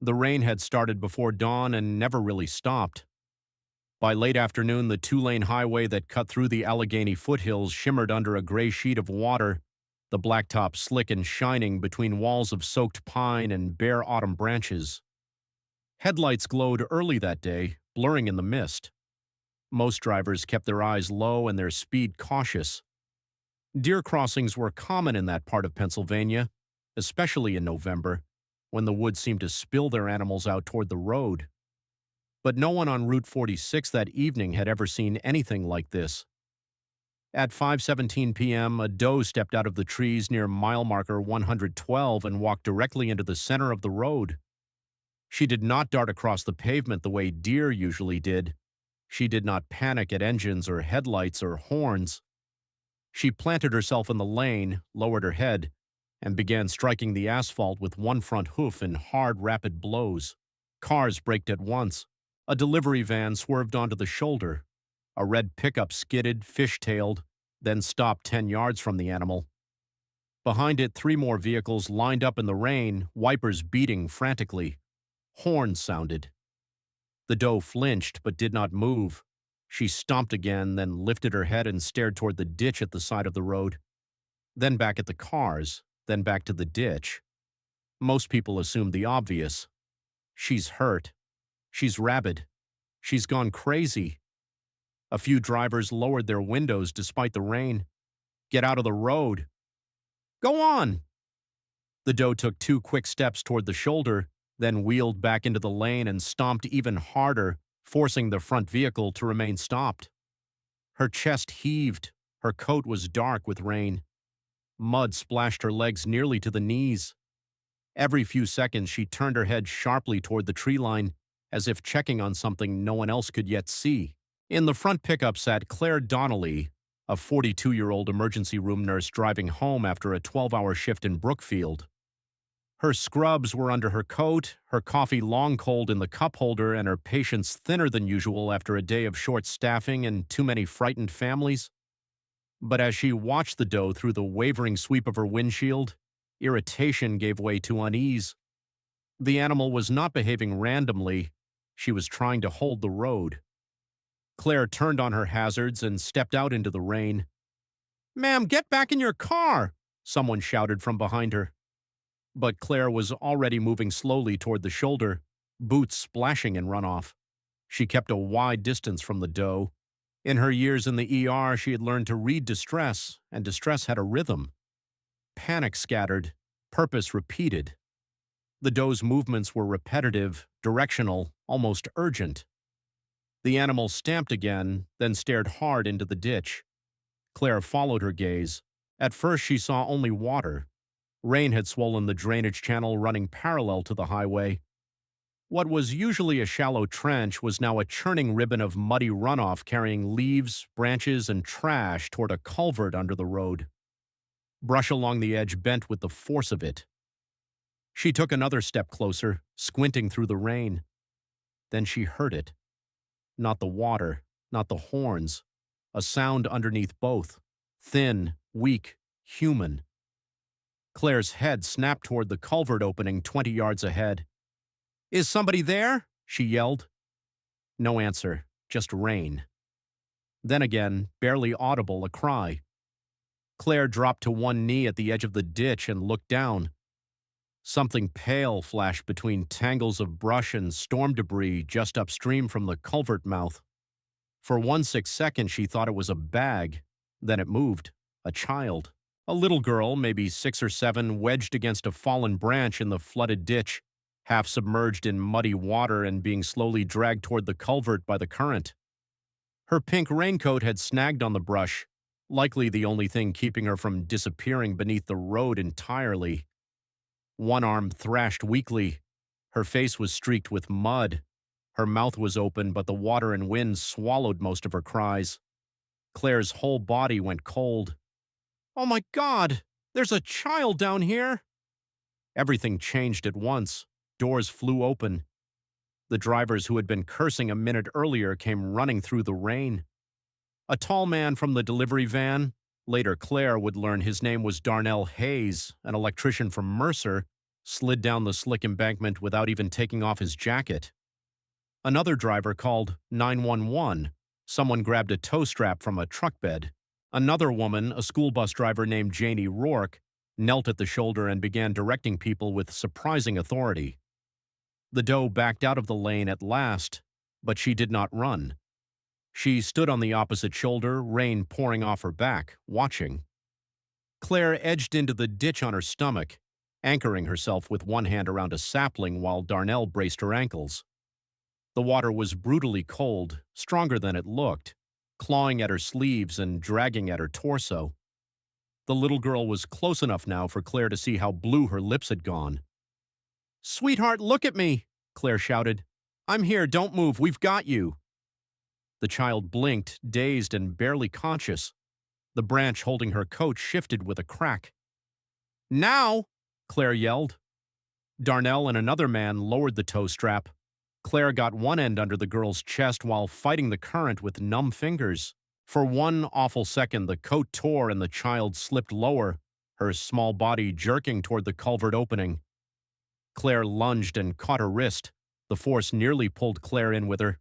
The rain had started before dawn and never really stopped. By late afternoon, the two-lane highway that cut through the Allegheny foothills shimmered under a gray sheet of water, the blacktop slick and shining between walls of soaked pine and bare autumn branches. Headlights glowed early that day, blurring in the mist. Most drivers kept their eyes low and their speed cautious. Deer crossings were common in that part of Pennsylvania, especially in November, when the woods seemed to spill their animals out toward the road. But no one on Route 46 that evening had ever seen anything like this. At 5:17 p.m., a doe stepped out of the trees near mile marker 112 and walked directly into the center of the road. She did not dart across the pavement the way deer usually did. She did not panic at engines or headlights or horns. She planted herself in the lane, lowered her head, and began striking the asphalt with one front hoof in hard, rapid blows. Cars braked at once. A delivery van swerved onto the shoulder. A red pickup skidded, fish-tailed, then stopped 10 yards from the animal. Behind it, 3 more vehicles lined up in the rain, wipers beating frantically. Horns sounded. The doe flinched but did not move. She stomped again, then lifted her head and stared toward the ditch at the side of the road. Then back at the cars, then back to the ditch. Most people assumed the obvious. She's hurt. She's rabid. She's gone crazy. A few drivers lowered their windows despite the rain. Get out of the road. Go on! The doe took 2 quick steps toward the shoulder, then wheeled back into the lane and stomped even harder, forcing the front vehicle to remain stopped. Her chest heaved. Her coat was dark with rain. Mud splashed her legs nearly to the knees. Every few seconds, she turned her head sharply toward the tree line, as if checking on something no one else could yet see. In the front pickup sat Claire Donnelly, a 42-year-old emergency room nurse driving home after a 12-hour shift in Brookfield. Her scrubs were under her coat, her coffee long cold in the cup holder, and her patience thinner than usual after a day of short staffing and too many frightened families. But as she watched the doe through the wavering sweep of her windshield, irritation gave way to unease. The animal was not behaving randomly. She was trying to hold the road. Claire turned on her hazards and stepped out into the rain. "Ma'am, get back in your car!" someone shouted from behind her. But Claire was already moving slowly toward the shoulder, boots splashing in runoff. She kept a wide distance from the doe. In her years in the ER, she had learned to read distress, and distress had a rhythm. Panic scattered, purpose repeated. The doe's movements were repetitive, directional, almost urgent. The animal stamped again, then stared hard into the ditch. Claire followed her gaze. At first she saw only water. Rain had swollen the drainage channel running parallel to the highway. What was usually a shallow trench was now a churning ribbon of muddy runoff carrying leaves, branches, and trash toward a culvert under the road. Brush along the edge bent with the force of it. She took another step closer, squinting through the rain. Then she heard it. Not the water, not the horns. A sound underneath both. Thin, weak, human. Claire's head snapped toward the culvert opening 20 yards ahead. "Is somebody there?" she yelled. No answer, just rain. Then again, barely audible, a cry. Claire dropped to one knee at the edge of the ditch and looked down. Something pale flashed between tangles of brush and storm debris just upstream from the culvert mouth. For 1 6 seconds she thought it was a bag. Then it moved. A child. A little girl, maybe 6 or 7, wedged against a fallen branch in the flooded ditch, half submerged in muddy water and being slowly dragged toward the culvert by the current. Her pink raincoat had snagged on the brush, likely the only thing keeping her from disappearing beneath the road entirely. One arm thrashed weakly. Her face was streaked with mud. Her mouth was open, but the water and wind swallowed most of her cries. Claire's whole body went cold. "Oh my God! There's a child down here!" Everything changed at once. Doors flew open. The drivers who had been cursing a minute earlier came running through the rain. A tall man from the delivery van, later Claire would learn his name was Darnell Hayes, an electrician from Mercer, slid down the slick embankment without even taking off his jacket. Another driver called 911. Someone grabbed a tow strap from a truck bed. Another woman, a school bus driver named Janie Rourke, knelt at the shoulder and began directing people with surprising authority. The doe backed out of the lane at last, but she did not run. She stood on the opposite shoulder, rain pouring off her back, watching. Claire edged into the ditch on her stomach, anchoring herself with one hand around a sapling while Darnell braced her ankles. The water was brutally cold, stronger than it looked, clawing at her sleeves and dragging at her torso. The little girl was close enough now for Claire to see how blue her lips had gone. "Sweetheart, look at me!" Claire shouted. "I'm here, don't move, we've got you!" The child blinked, dazed and barely conscious. The branch holding her coat shifted with a crack. "Now!" Claire yelled. Darnell and another man lowered the tow strap. Claire got one end under the girl's chest while fighting the current with numb fingers. For one awful second, the coat tore and the child slipped lower, her small body jerking toward the culvert opening. Claire lunged and caught her wrist. The force nearly pulled Claire in with her.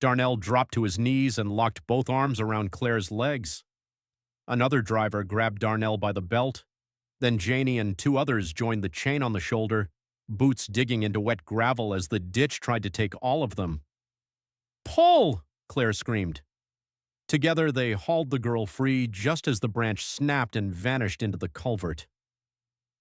Darnell dropped to his knees and locked both arms around Claire's legs. Another driver grabbed Darnell by the belt. Then Janie and two others joined the chain on the shoulder, boots digging into wet gravel as the ditch tried to take all of them. "Pull!" Claire screamed. Together they hauled the girl free just as the branch snapped and vanished into the culvert.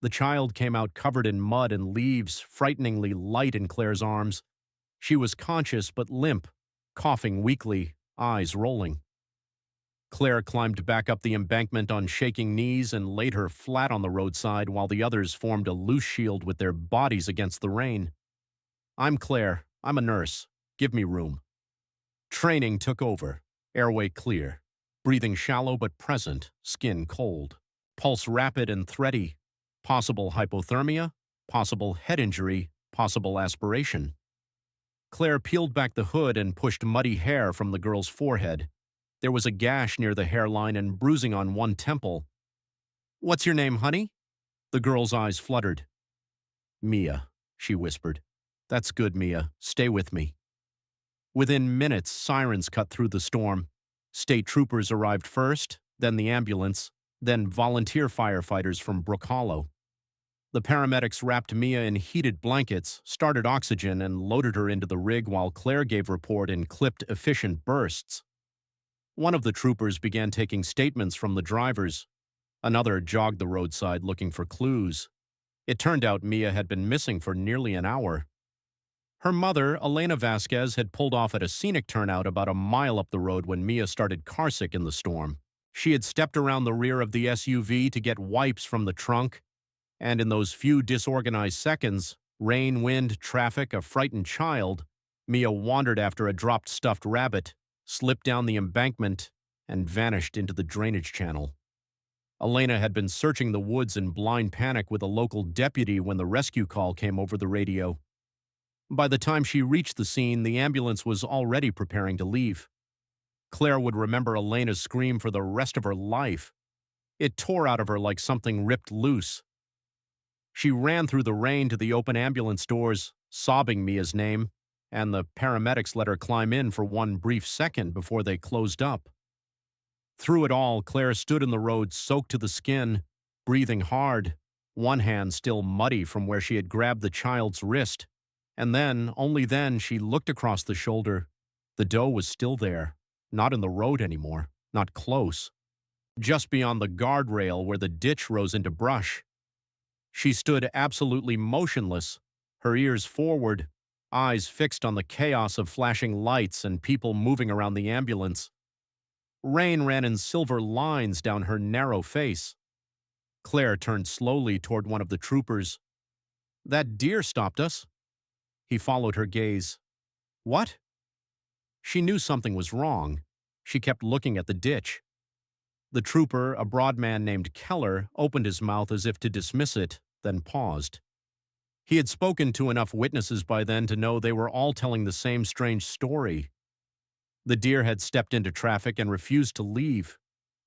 The child came out covered in mud and leaves, frighteningly light in Claire's arms. She was conscious but limp, coughing weakly, eyes rolling. Claire climbed back up the embankment on shaking knees and laid her flat on the roadside while the others formed a loose shield with their bodies against the rain. "I'm Claire. I'm a nurse. Give me room." Training took over. Airway clear. Breathing shallow but present, skin cold. Pulse rapid and thready. Possible hypothermia, possible head injury, possible aspiration. Claire peeled back the hood and pushed muddy hair from the girl's forehead. There was a gash near the hairline and bruising on one temple. "What's your name, honey?" The girl's eyes fluttered. "Mia," she whispered. "That's good, Mia. Stay with me." Within minutes, sirens cut through the storm. State troopers arrived first, then the ambulance, then volunteer firefighters from Brook Hollow. The paramedics wrapped Mia in heated blankets, started oxygen, and loaded her into the rig while Claire gave report in clipped, efficient bursts. One of the troopers began taking statements from the drivers. Another jogged the roadside looking for clues. It turned out Mia had been missing for nearly an hour. Her mother, Elena Vasquez, had pulled off at a scenic turnout about a mile up the road when Mia started carsick in the storm. She had stepped around the rear of the SUV to get wipes from the trunk, and in those few disorganized seconds, rain, wind, traffic, a frightened child, Mia wandered after a dropped stuffed rabbit, slipped down the embankment, and vanished into the drainage channel. Elena had been searching the woods in blind panic with a local deputy when the rescue call came over the radio. By the time she reached the scene, the ambulance was already preparing to leave. Claire would remember Elena's scream for the rest of her life. It tore out of her like something ripped loose. She ran through the rain to the open ambulance doors, sobbing Mia's name, and the paramedics let her climb in for one brief second before they closed up. Through it all, Claire stood in the road soaked to the skin, breathing hard, one hand still muddy from where she had grabbed the child's wrist. And then, only then, she looked across the shoulder. The doe was still there, not in the road anymore, not close, just beyond the guardrail where the ditch rose into brush. She stood absolutely motionless, her ears forward, eyes fixed on the chaos of flashing lights and people moving around the ambulance. Rain ran in silver lines down her narrow face. Claire turned slowly toward one of the troopers. "That deer stopped us." He followed her gaze. "What?" She knew something was wrong. She kept looking at the ditch. The trooper, a broad man named Keller, opened his mouth as if to dismiss it, then paused. He had spoken to enough witnesses by then to know they were all telling the same strange story. The deer had stepped into traffic and refused to leave.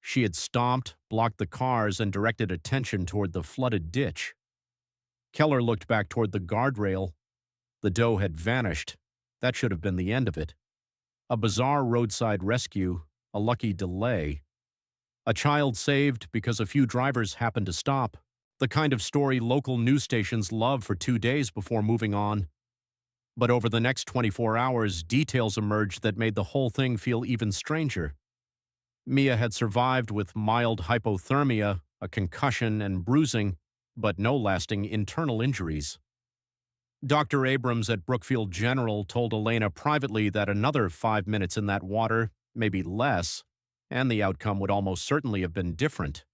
She had stomped, blocked the cars, and directed attention toward the flooded ditch. Keller looked back toward the guardrail. The doe had vanished. That should have been the end of it. A bizarre roadside rescue, a lucky delay. A child saved because a few drivers happened to stop. The kind of story local news stations love for 2 days before moving on. But over the next 24 hours, details emerged that made the whole thing feel even stranger. Mia had survived with mild hypothermia, a concussion, and bruising, but no lasting internal injuries. Dr. Abrams at Brookfield General told Elena privately that another 5 minutes in that water, maybe less, and the outcome would almost certainly have been different.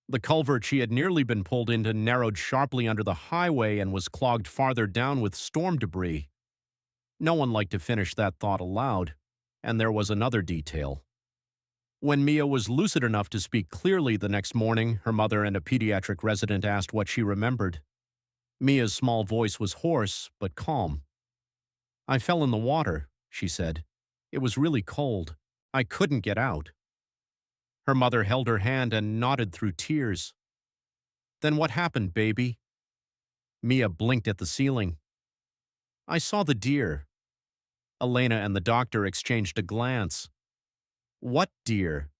The culvert she had nearly been pulled into narrowed sharply under the highway and was clogged farther down with storm debris. No one liked to finish that thought aloud, and there was another detail. When Mia was lucid enough to speak clearly the next morning, her mother and a pediatric resident asked what she remembered. Mia's small voice was hoarse, but calm. "I fell in the water," she said. "It was really cold. I couldn't get out." Her mother held her hand and nodded through tears. "Then what happened, baby?" Mia blinked at the ceiling. "I saw the deer." Elena and the doctor exchanged a glance. "What deer?"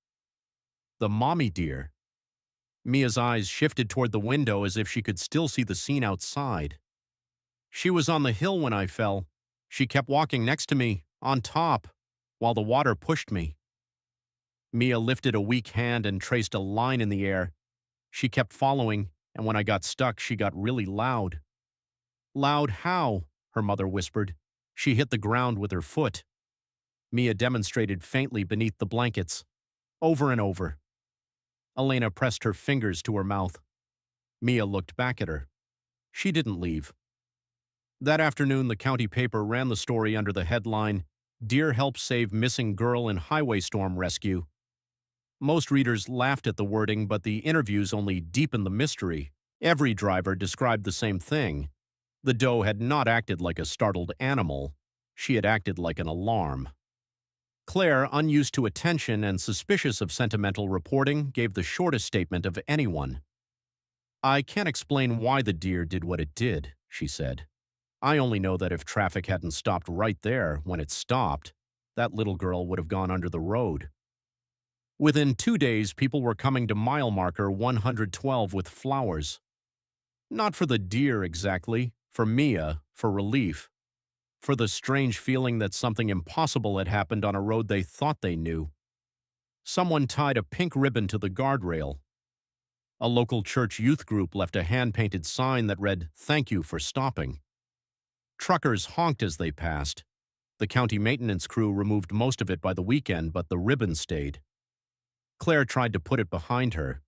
"The mommy deer." Mia's eyes shifted toward the window as if she could still see the scene outside. "She was on the hill when I fell. She kept walking next to me, on top, while the water pushed me." Mia lifted a weak hand and traced a line in the air. "She kept following, and when I got stuck, she got really loud." "Loud how?" her mother whispered. "She hit the ground with her foot." Mia demonstrated faintly beneath the blankets. "Over and over." Elena pressed her fingers to her mouth. Mia looked back at her. She didn't leave. That afternoon, the county paper ran the story under the headline, "Deer Helps Save Missing Girl in Highway Storm Rescue." Most readers laughed at the wording, but the interviews only deepened the mystery. Every driver described the same thing. The doe had not acted like a startled animal. She had acted like an alarm. Claire, unused to attention and suspicious of sentimental reporting, gave the shortest statement of anyone. "I can't explain why the deer did what it did," she said. "I only know that if traffic hadn't stopped right there when it stopped, that little girl would have gone under the road." Within 2 days, people were coming to mile marker 112 with flowers. Not for the deer exactly, for Mia, for relief. For the strange feeling that something impossible had happened on a road they thought they knew. Someone tied a pink ribbon to the guardrail. A local church youth group left a hand-painted sign that read, "Thank you for stopping." Truckers honked as they passed. The county maintenance crew removed most of it by the weekend, but the ribbon stayed. Claire tried to put it behind her.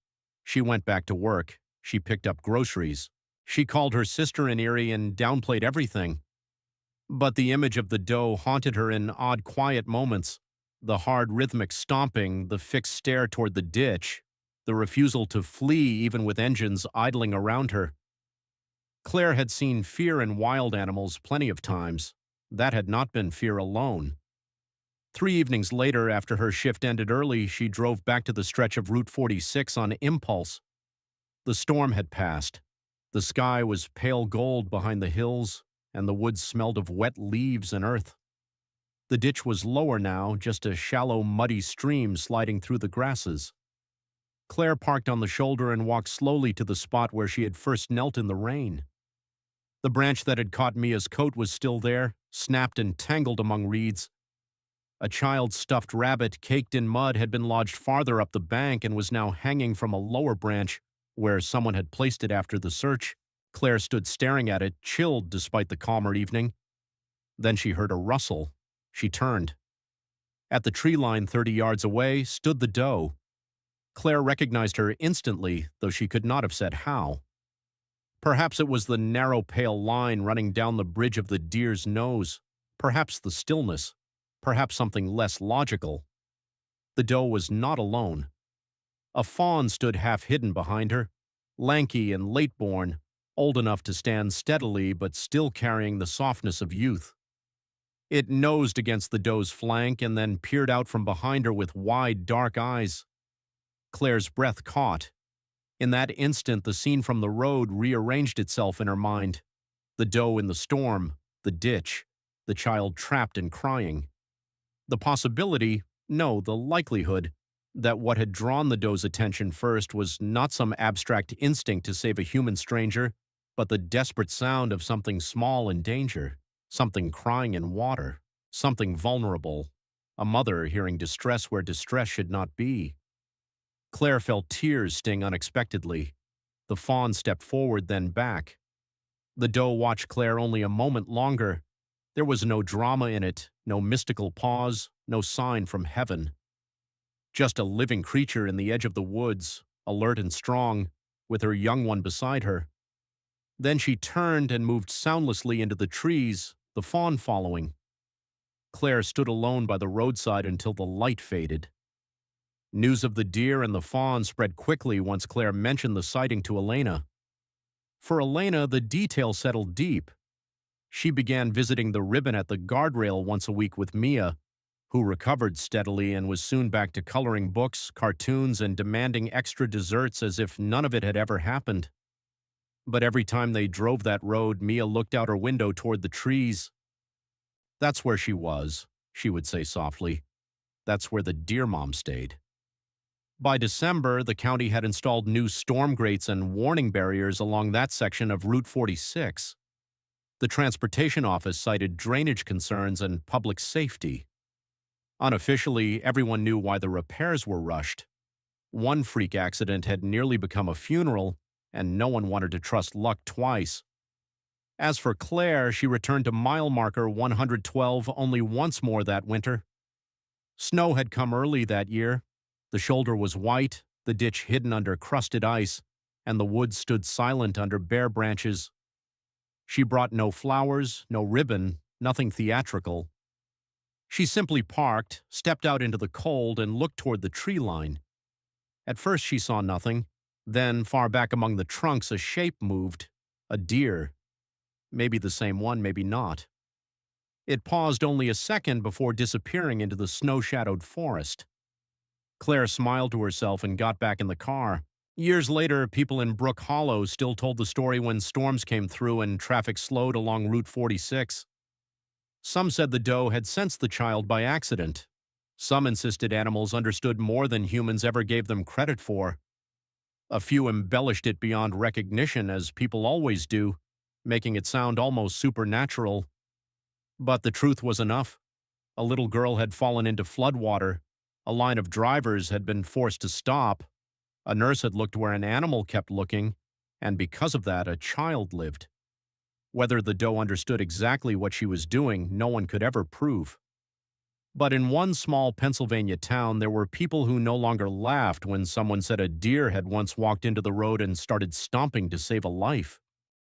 She went back to work. She picked up groceries. She called her sister in Erie and downplayed everything. But the image of the doe haunted her in odd, quiet moments. The hard, rhythmic stomping, the fixed stare toward the ditch, the refusal to flee even with engines idling around her. Claire had seen fear in wild animals plenty of times. That had not been fear alone. 3 evenings later, after her shift ended early, she drove back to the stretch of Route 46 on impulse. The storm had passed. The sky was pale gold behind the hills, and the woods smelled of wet leaves and earth. The ditch was lower now, just a shallow, muddy stream sliding through the grasses. Claire parked on the shoulder and walked slowly to the spot where she had first knelt in the rain. The branch that had caught Mia's coat was still there, snapped and tangled among reeds. A child's stuffed rabbit, caked in mud, had been lodged farther up the bank and was now hanging from a lower branch, where someone had placed it after the search. Claire stood staring at it, chilled despite the calmer evening. Then she heard a rustle. She turned. At the tree line 30 yards away stood the doe. Claire recognized her instantly, though she could not have said how. Perhaps it was the narrow, pale line running down the bridge of the deer's nose. Perhaps the stillness. Perhaps something less logical. The doe was not alone. A fawn stood half hidden behind her, lanky and late-born, old enough to stand steadily but still carrying the softness of youth. It nosed against the doe's flank and then peered out from behind her with wide, dark eyes. Claire's breath caught. In that instant, the scene from the road rearranged itself in her mind. The doe in the storm, the ditch, the child trapped and crying. The possibility, no, the likelihood, that what had drawn the doe's attention first was not some abstract instinct to save a human stranger, but the desperate sound of something small in danger, something crying in water, something vulnerable, a mother hearing distress where distress should not be. Claire felt tears sting unexpectedly. The fawn stepped forward, then back. The doe watched Claire only a moment longer. There was no drama in it, no mystical pause, no sign from heaven. Just a living creature in the edge of the woods, alert and strong, with her young one beside her. Then she turned and moved soundlessly into the trees, the fawn following. Claire stood alone by the roadside until the light faded. News of the deer and the fawn spread quickly once Claire mentioned the sighting to Elena. For Elena, the detail settled deep. She began visiting the ribbon at the guardrail once a week with Mia, who recovered steadily and was soon back to coloring books, cartoons, and demanding extra desserts as if none of it had ever happened. But every time they drove that road, Mia looked out her window toward the trees. "That's where she was," she would say softly. "That's where the deer mom stayed." By December, the county had installed new storm grates and warning barriers along that section of Route 46. The transportation office cited drainage concerns and public safety. Unofficially, everyone knew why the repairs were rushed. One freak accident had nearly become a funeral, and no one wanted to trust luck twice. As for Claire, she returned to mile marker 112 only once more that winter. Snow had come early that year. The shoulder was white, the ditch hidden under crusted ice, and the woods stood silent under bare branches. She brought no flowers, no ribbon, nothing theatrical. She simply parked, stepped out into the cold, and looked toward the tree line. At first she saw nothing. Then, far back among the trunks, a shape moved. A deer. Maybe the same one, maybe not. It paused only a second before disappearing into the snow-shadowed forest. Claire smiled to herself and got back in the car. Years later, people in Brook Hollow still told the story when storms came through and traffic slowed along Route 46. Some said the doe had sensed the child by accident. Some insisted animals understood more than humans ever gave them credit for. A few embellished it beyond recognition, as people always do, making it sound almost supernatural. But the truth was enough. A little girl had fallen into floodwater. A line of drivers had been forced to stop. A nurse had looked where an animal kept looking, and because of that, a child lived. Whether the doe understood exactly what she was doing, no one could ever prove. But in one small Pennsylvania town, there were people who no longer laughed when someone said a deer had once walked into the road and started stomping to save a life.